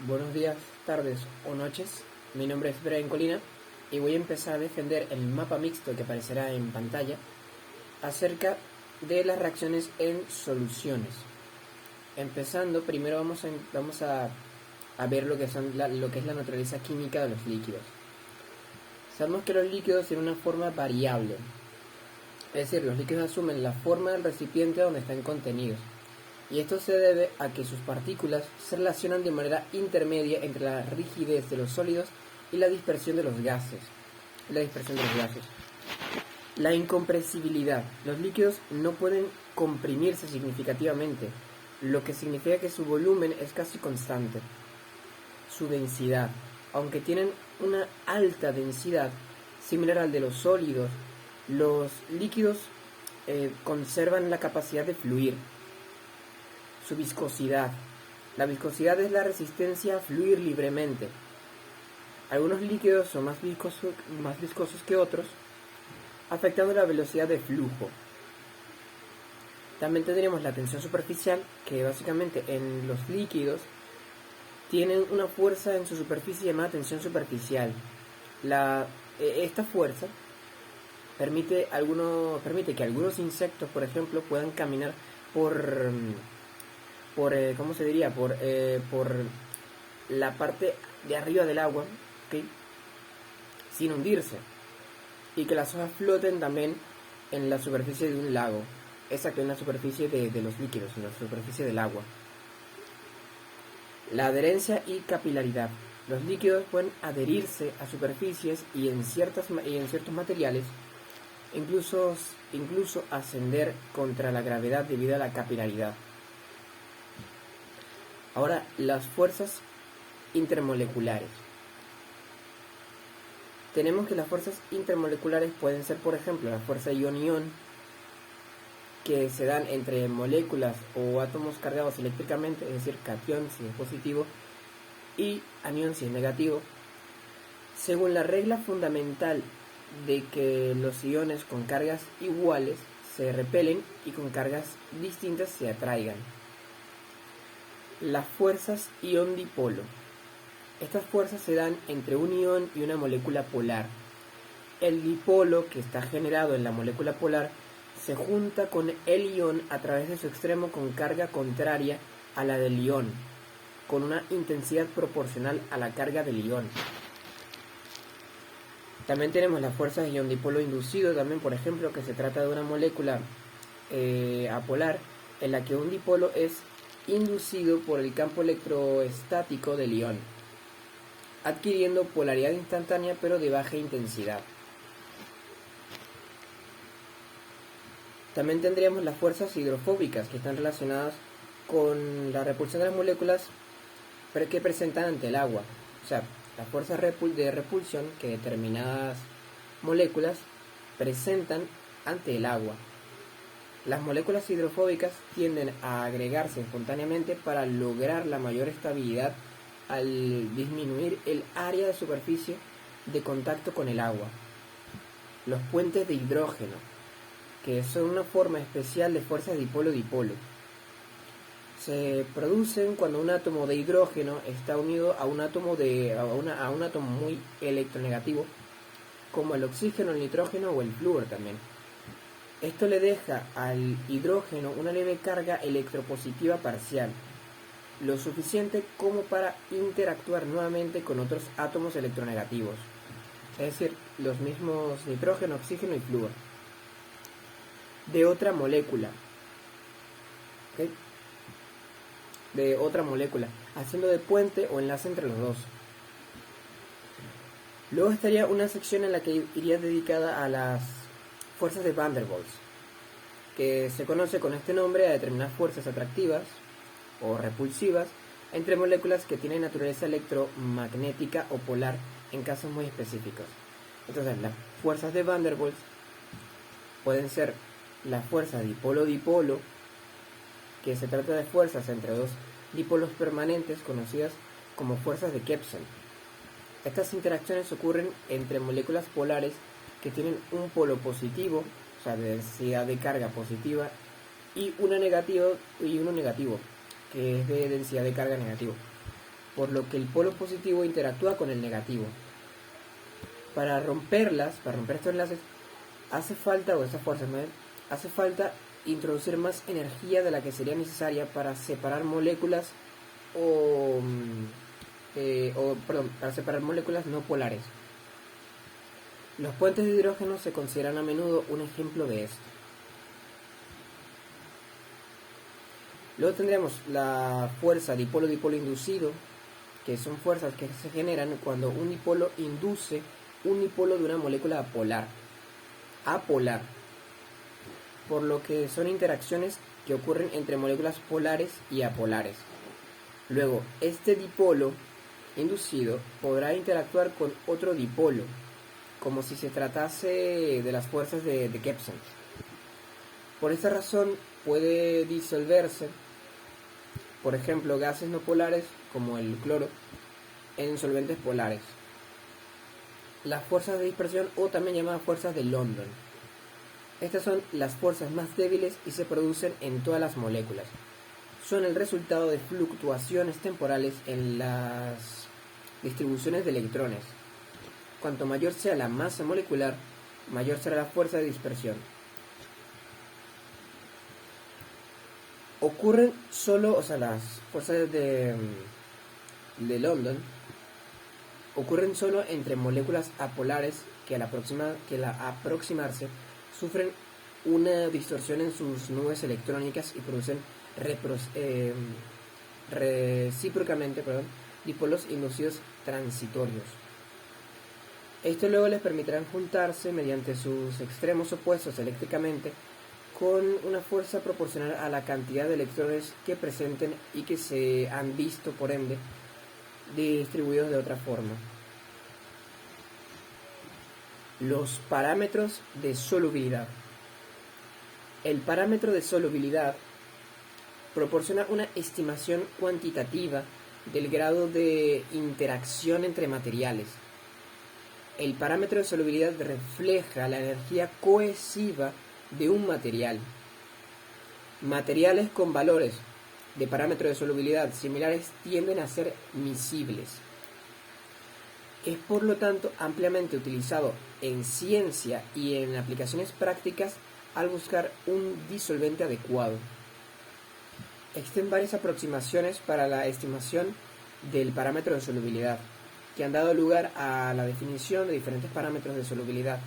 Buenos días, tardes o noches. Mi nombre es Brian Colina y voy a empezar a defender el mapa mixto que aparecerá en pantalla acerca de las reacciones en soluciones. Empezando, primero vamos a ver lo que es la naturaleza química de los líquidos. Sabemos que los líquidos tienen una forma variable, es decir, los líquidos asumen la forma del recipiente donde están contenidos. Y esto se debe a que sus partículas se relacionan de manera intermedia entre la rigidez de los sólidos y la dispersión de los gases. La incompresibilidad. Los líquidos no pueden comprimirse significativamente, lo que significa que su volumen es casi constante. Su densidad. Aunque tienen una alta densidad, similar al de los sólidos, los líquidos conservan la capacidad de fluir. Su viscosidad. La viscosidad es la resistencia a fluir libremente. Algunos líquidos son más viscosos que otros, afectando la velocidad de flujo. También tendremos la tensión superficial, que básicamente en los líquidos tienen una fuerza en su superficie llamada tensión superficial. Esta fuerza permite que algunos insectos, por ejemplo, puedan caminar por la parte de arriba del agua, ¿okay?, sin hundirse, y que las hojas floten también en la superficie de un lago, exacto, en la superficie de los líquidos, en la superficie del agua. La adherencia y capilaridad. Los líquidos pueden adherirse a superficies y en ciertos materiales, incluso ascender contra la gravedad debido a la capilaridad. Ahora, las fuerzas intermoleculares. Tenemos que las fuerzas intermoleculares pueden ser, por ejemplo, la fuerza ion-ion, que se dan entre moléculas o átomos cargados eléctricamente, es decir, catión si es positivo y anión si es negativo, según la regla fundamental de que los iones con cargas iguales se repelen y con cargas distintas se atraigan. Las fuerzas ion-dipolo. Estas fuerzas se dan entre un ion y una molécula polar. El dipolo que está generado en la molécula polar se junta con el ion a través de su extremo con carga contraria a la del ion, con una intensidad proporcional a la carga del ion. También tenemos las fuerzas de ion-dipolo inducido, también, por ejemplo, que se trata de una molécula apolar en la que un dipolo es inducido por el campo electrostático del ion, adquiriendo polaridad instantánea pero de baja intensidad. También tendríamos las fuerzas hidrofóbicas, que están relacionadas con la repulsión de las moléculas que presentan ante el agua. O sea, las fuerzas de repulsión que determinadas moléculas presentan ante el agua. Las moléculas hidrofóbicas tienden a agregarse espontáneamente para lograr la mayor estabilidad al disminuir el área de superficie de contacto con el agua. Los puentes de hidrógeno, que son una forma especial de fuerzas dipolo-dipolo, se producen cuando un átomo de hidrógeno está unido a un átomo muy electronegativo, como el oxígeno, el nitrógeno o el flúor también. Esto le deja al hidrógeno una leve carga electropositiva parcial, lo suficiente como para interactuar nuevamente con otros átomos electronegativos, es decir, los mismos nitrógeno, oxígeno y flúor, de otra molécula, ¿okay?, haciendo de puente o enlace entre los dos. Luego estaría una sección en la que iría dedicada a las fuerzas de Van der Waals, que se conoce con este nombre a determinadas fuerzas atractivas o repulsivas entre moléculas que tienen naturaleza electromagnética o polar en casos muy específicos. Entonces, las fuerzas de Van der Waals pueden ser las fuerzas dipolo-dipolo, que se trata de fuerzas entre dos dipolos permanentes conocidas como fuerzas de Kepson. Estas interacciones ocurren entre moléculas polares que tienen un polo positivo, o sea, de densidad de carga positiva, y uno negativo, que es de densidad de carga negativo. por lo que el polo positivo interactúa con el negativo. Para romper estos enlaces, hace falta introducir más energía de la que sería necesaria para separar moléculas para separar moléculas no polares. Los puentes de hidrógeno se consideran a menudo un ejemplo de esto. Luego tendríamos la fuerza dipolo-dipolo inducido, que son fuerzas que se generan cuando un dipolo induce un dipolo de una molécula apolar, por lo que son interacciones que ocurren entre moléculas polares y apolares. Luego, este dipolo inducido podrá interactuar con otro dipolo, como si se tratase de las fuerzas de Kepler. Por esta razón puede disolverse, por ejemplo, gases no polares como el cloro en solventes polares. Las fuerzas de dispersión, o también llamadas fuerzas de London. Estas son las fuerzas más débiles y se producen en todas las moléculas. Son el resultado de fluctuaciones temporales en las distribuciones de electrones. Cuanto mayor sea la masa molecular, mayor será la fuerza de dispersión. Ocurren solo, las fuerzas de London ocurren solo entre moléculas apolares que al aproximarse sufren una distorsión en sus nubes electrónicas y producen recíprocamente dipolos inducidos transitorios. Esto luego les permitirá juntarse mediante sus extremos opuestos eléctricamente con una fuerza proporcional a la cantidad de electrones que presenten y que se han visto, por ende, distribuidos de otra forma. Los parámetros de solubilidad. El parámetro de solubilidad proporciona una estimación cuantitativa del grado de interacción entre materiales. El parámetro de solubilidad refleja la energía cohesiva de un material. Materiales con valores de parámetro de solubilidad similares tienden a ser miscibles. Es por lo tanto ampliamente utilizado en ciencia y en aplicaciones prácticas al buscar un disolvente adecuado. Existen varias aproximaciones para la estimación del parámetro de solubilidad, que han dado lugar a la definición de diferentes parámetros de solubilidad,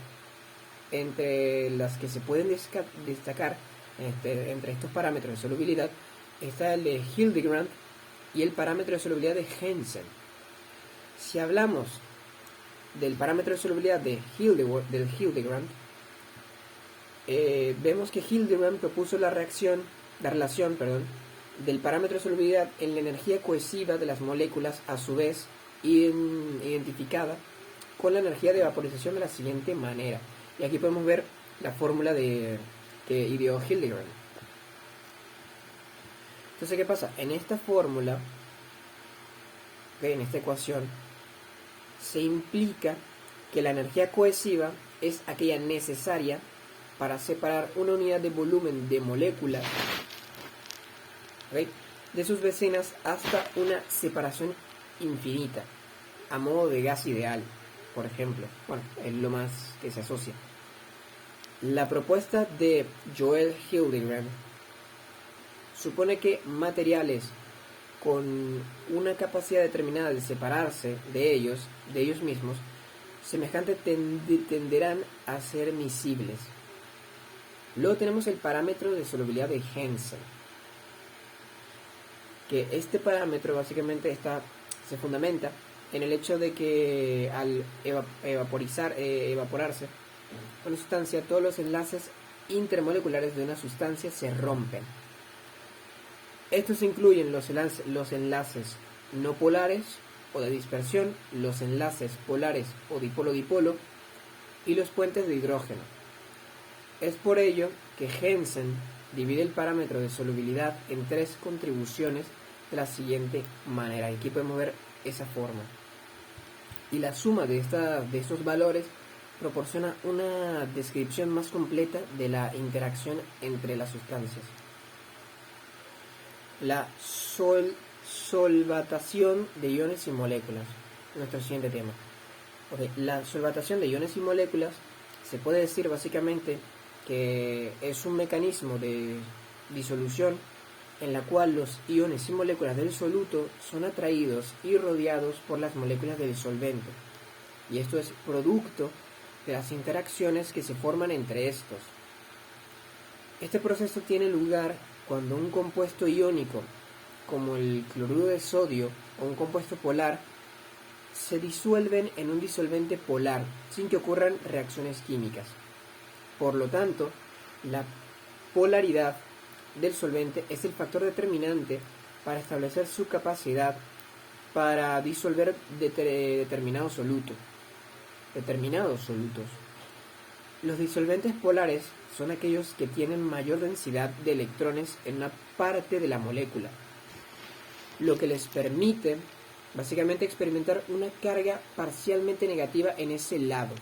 entre las que se pueden destacar entre estos parámetros de solubilidad está el de Hildebrand y el parámetro de solubilidad de Jensen. Si hablamos del parámetro de solubilidad del Hildebrand, vemos que Hildebrand propuso la relación del parámetro de solubilidad en la energía cohesiva de las moléculas, a su vez identificada con la energía de vaporización de la siguiente manera. Y aquí podemos ver la fórmula que ideó Hildebrand. Entonces, ¿qué pasa? En esta fórmula, en esta ecuación, se implica que la energía cohesiva es aquella necesaria para separar una unidad de volumen de moléculas de sus vecinas hasta una separación infinita, a modo de gas ideal, por ejemplo. Bueno, es lo más que se asocia. La propuesta de Joel Hildebrand supone que materiales con una capacidad determinada de separarse de ellos mismos, semejantes tenderán a ser miscibles. Luego tenemos el parámetro de solubilidad de Jensen, que este parámetro básicamente se fundamenta en el hecho de que al evaporarse una sustancia, todos los enlaces intermoleculares de una sustancia se rompen. Estos incluyen los enlaces no polares o de dispersión, los enlaces polares o dipolo-dipolo y los puentes de hidrógeno. Es por ello que Jensen divide el parámetro de solubilidad en 3 contribuciones de la siguiente manera. Aquí podemos ver esa forma. Y la suma de estos valores proporciona una descripción más completa de la interacción entre las sustancias. La solvatación de iones y moléculas, nuestro siguiente tema. Okay, la solvatación de iones y moléculas se puede decir básicamente que es un mecanismo de disolución en la cual los iones y moléculas del soluto son atraídos y rodeados por las moléculas del solvente. Y esto es producto de las interacciones que se forman entre estos. Este proceso tiene lugar cuando un compuesto iónico, como el cloruro de sodio o un compuesto polar, se disuelven en un disolvente polar sin que ocurran reacciones químicas. Por lo tanto, la polaridad del solvente es el factor determinante para establecer su capacidad para disolver determinados solutos. Los disolventes polares son aquellos que tienen mayor densidad de electrones en una parte de la molécula, lo que les permite básicamente experimentar una carga parcialmente negativa en ese lado,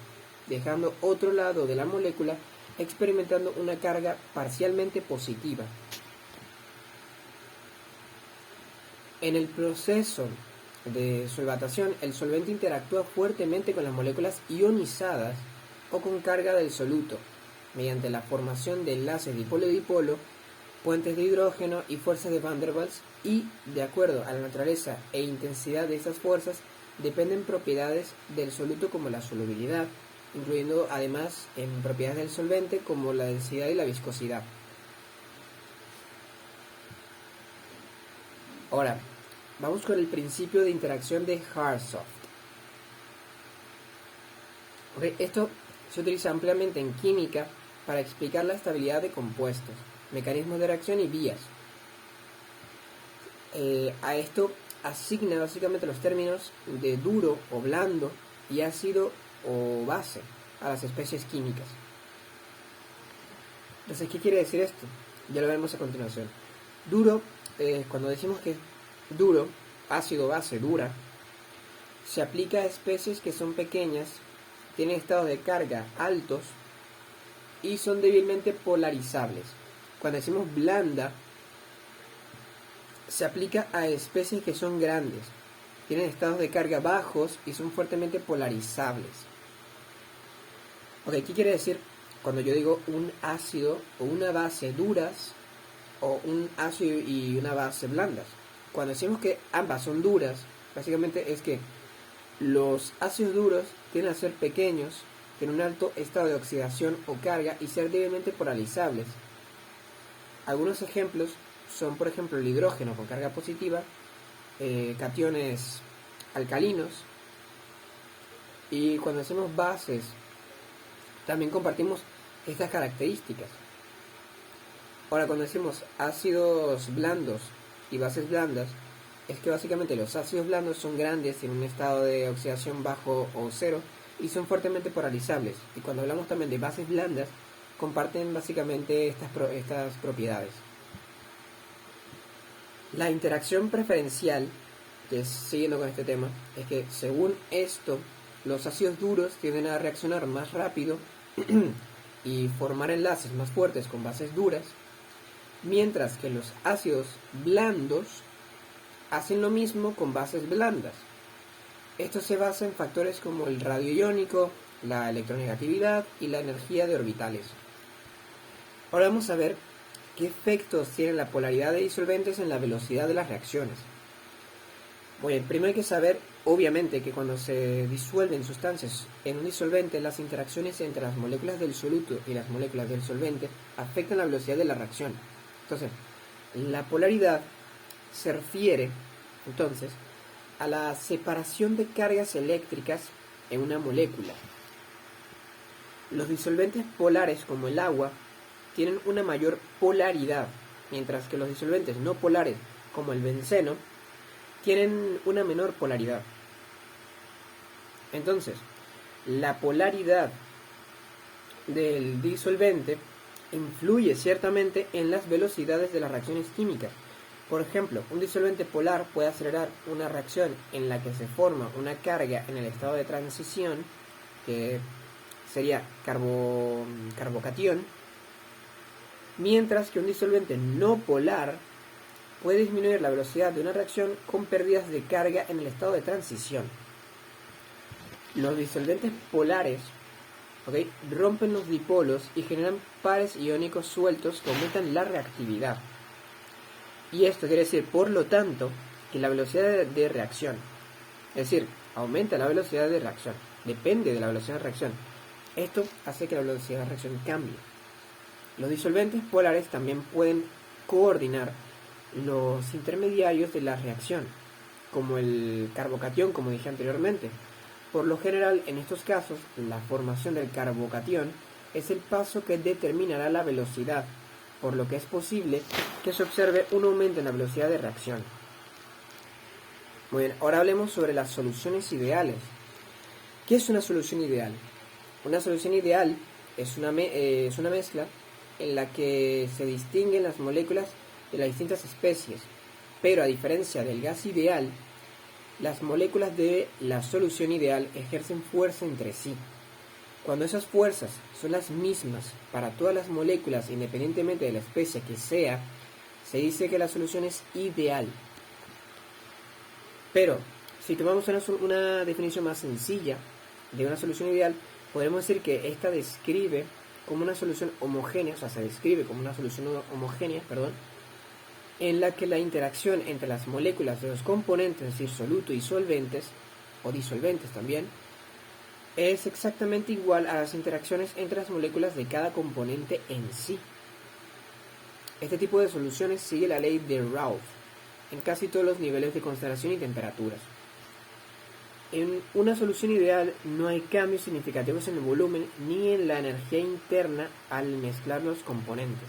dejando otro lado de la molécula experimentando una carga parcialmente positiva. En el proceso de solvatación, el solvente interactúa fuertemente con las moléculas ionizadas o con carga del soluto, mediante la formación de enlaces dipolo-dipolo, puentes de hidrógeno y fuerzas de Van der Waals, y, de acuerdo a la naturaleza e intensidad de estas fuerzas, dependen propiedades del soluto como la solubilidad, incluyendo además en propiedades del solvente como la densidad y la viscosidad. Ahora, vamos con el principio de interacción de Harsdorff. Esto se utiliza ampliamente en química para explicar la estabilidad de compuestos, mecanismos de reacción y vías. A esto asigna básicamente los términos de duro o blando y ácido o base a las especies químicas. Entonces, ¿qué quiere decir esto? Ya lo veremos a continuación. Duro, cuando decimos que duro, ácido, base, dura, se aplica a especies que son pequeñas, tienen estados de carga altos y son débilmente polarizables. Cuando decimos blanda, se aplica a especies que son grandes, tienen estados de carga bajos y son fuertemente polarizables. Ok, ¿qué quiere decir cuando yo digo un ácido o una base duras o un ácido y una base blandas? Cuando decimos que ambas son duras, básicamente es que los ácidos duros tienden a ser pequeños, tienen un alto estado de oxidación o carga y ser débilmente polarizables. Algunos ejemplos son, por ejemplo, el hidrógeno con carga positiva, cationes alcalinos, y cuando hacemos bases también compartimos estas características. Ahora, cuando decimos ácidos blandos y bases blandas, es que básicamente los ácidos blandos son grandes en un estado de oxidación bajo o cero y son fuertemente polarizables. Y cuando hablamos también de bases blandas, comparten básicamente estas propiedades. La interacción preferencial, que es, siguiendo con este tema, es que según esto, los ácidos duros tienden a reaccionar más rápido y formar enlaces más fuertes con bases duras, mientras que los ácidos blandos hacen lo mismo con bases blandas. Esto se basa en factores como el radio iónico, la electronegatividad y la energía de orbitales. Ahora vamos a ver qué efectos tiene la polaridad de disolventes en la velocidad de las reacciones. Bueno, primero hay que saber, obviamente, que cuando se disuelven sustancias en un disolvente, las interacciones entre las moléculas del soluto y las moléculas del solvente afectan la velocidad de la reacción. Entonces, la polaridad se refiere, entonces, a la separación de cargas eléctricas en una molécula. Los disolventes polares, como el agua, tienen una mayor polaridad, mientras que los disolventes no polares, como el benceno, tienen una menor polaridad. Entonces, la polaridad del disolvente influye ciertamente en las velocidades de las reacciones químicas. Por ejemplo, un disolvente polar puede acelerar una reacción en la que se forma una carga en el estado de transición, que sería carbocatión, mientras que un disolvente no polar puede disminuir la velocidad de una reacción con pérdidas de carga en el estado de transición. Los disolventes polares, ¿okay?, rompen los dipolos y generan pares iónicos sueltos que aumentan la reactividad. Y esto quiere decir, por lo tanto, que la velocidad de reacción, es decir, aumenta la velocidad de reacción, depende de la velocidad de reacción. Esto hace que la velocidad de reacción cambie. Los disolventes polares también pueden coordinar los intermediarios de la reacción, como el carbocatión, como dije anteriormente. Por lo general, en estos casos, la formación del carbocatión es el paso que determinará la velocidad, por lo que es posible que se observe un aumento en la velocidad de reacción. Muy bien, ahora hablemos sobre las soluciones ideales. ¿Qué es una solución ideal? Una solución ideal es una mezcla en la que se distinguen las moléculas de las distintas especies, pero a diferencia del gas ideal, las moléculas de la solución ideal ejercen fuerza entre sí. Cuando esas fuerzas son las mismas para todas las moléculas independientemente de la especie que sea, se dice que la solución es ideal. Pero, si tomamos una definición más sencilla de una solución ideal, podemos decir que esta describe como una solución homogénea, o sea, se describe como una solución homogénea, en la que la interacción entre las moléculas de los componentes, es decir, soluto y solventes, o disolventes también, es exactamente igual a las interacciones entre las moléculas de cada componente en sí. Este tipo de soluciones sigue la ley de Raoult en casi todos los niveles de concentración y temperaturas. En una solución ideal no hay cambios significativos en el volumen ni en la energía interna al mezclar los componentes.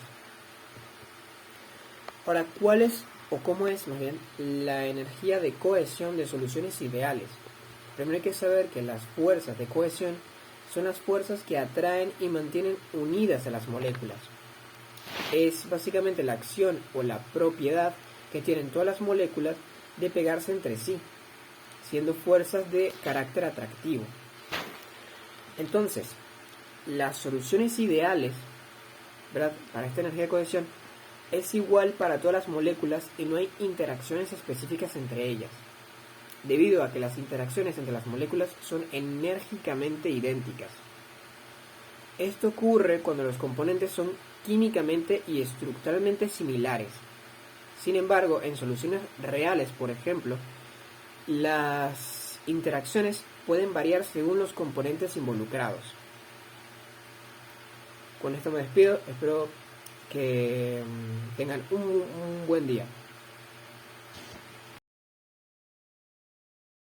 Ahora, ¿cuál es o cómo es más bien la energía de cohesión de soluciones ideales? Primero hay que saber que las fuerzas de cohesión son las fuerzas que atraen y mantienen unidas a las moléculas. Es básicamente la acción o la propiedad que tienen todas las moléculas de pegarse entre sí, siendo fuerzas de carácter atractivo. Entonces, las soluciones ideales, ¿verdad?, para esta energía de cohesión es igual para todas las moléculas y no hay interacciones específicas entre ellas, debido a que las interacciones entre las moléculas son enérgicamente idénticas. Esto ocurre cuando los componentes son químicamente y estructuralmente similares. Sin embargo, en soluciones reales, por ejemplo, las interacciones pueden variar según los componentes involucrados. Con esto me despido, espero que tengan un buen día.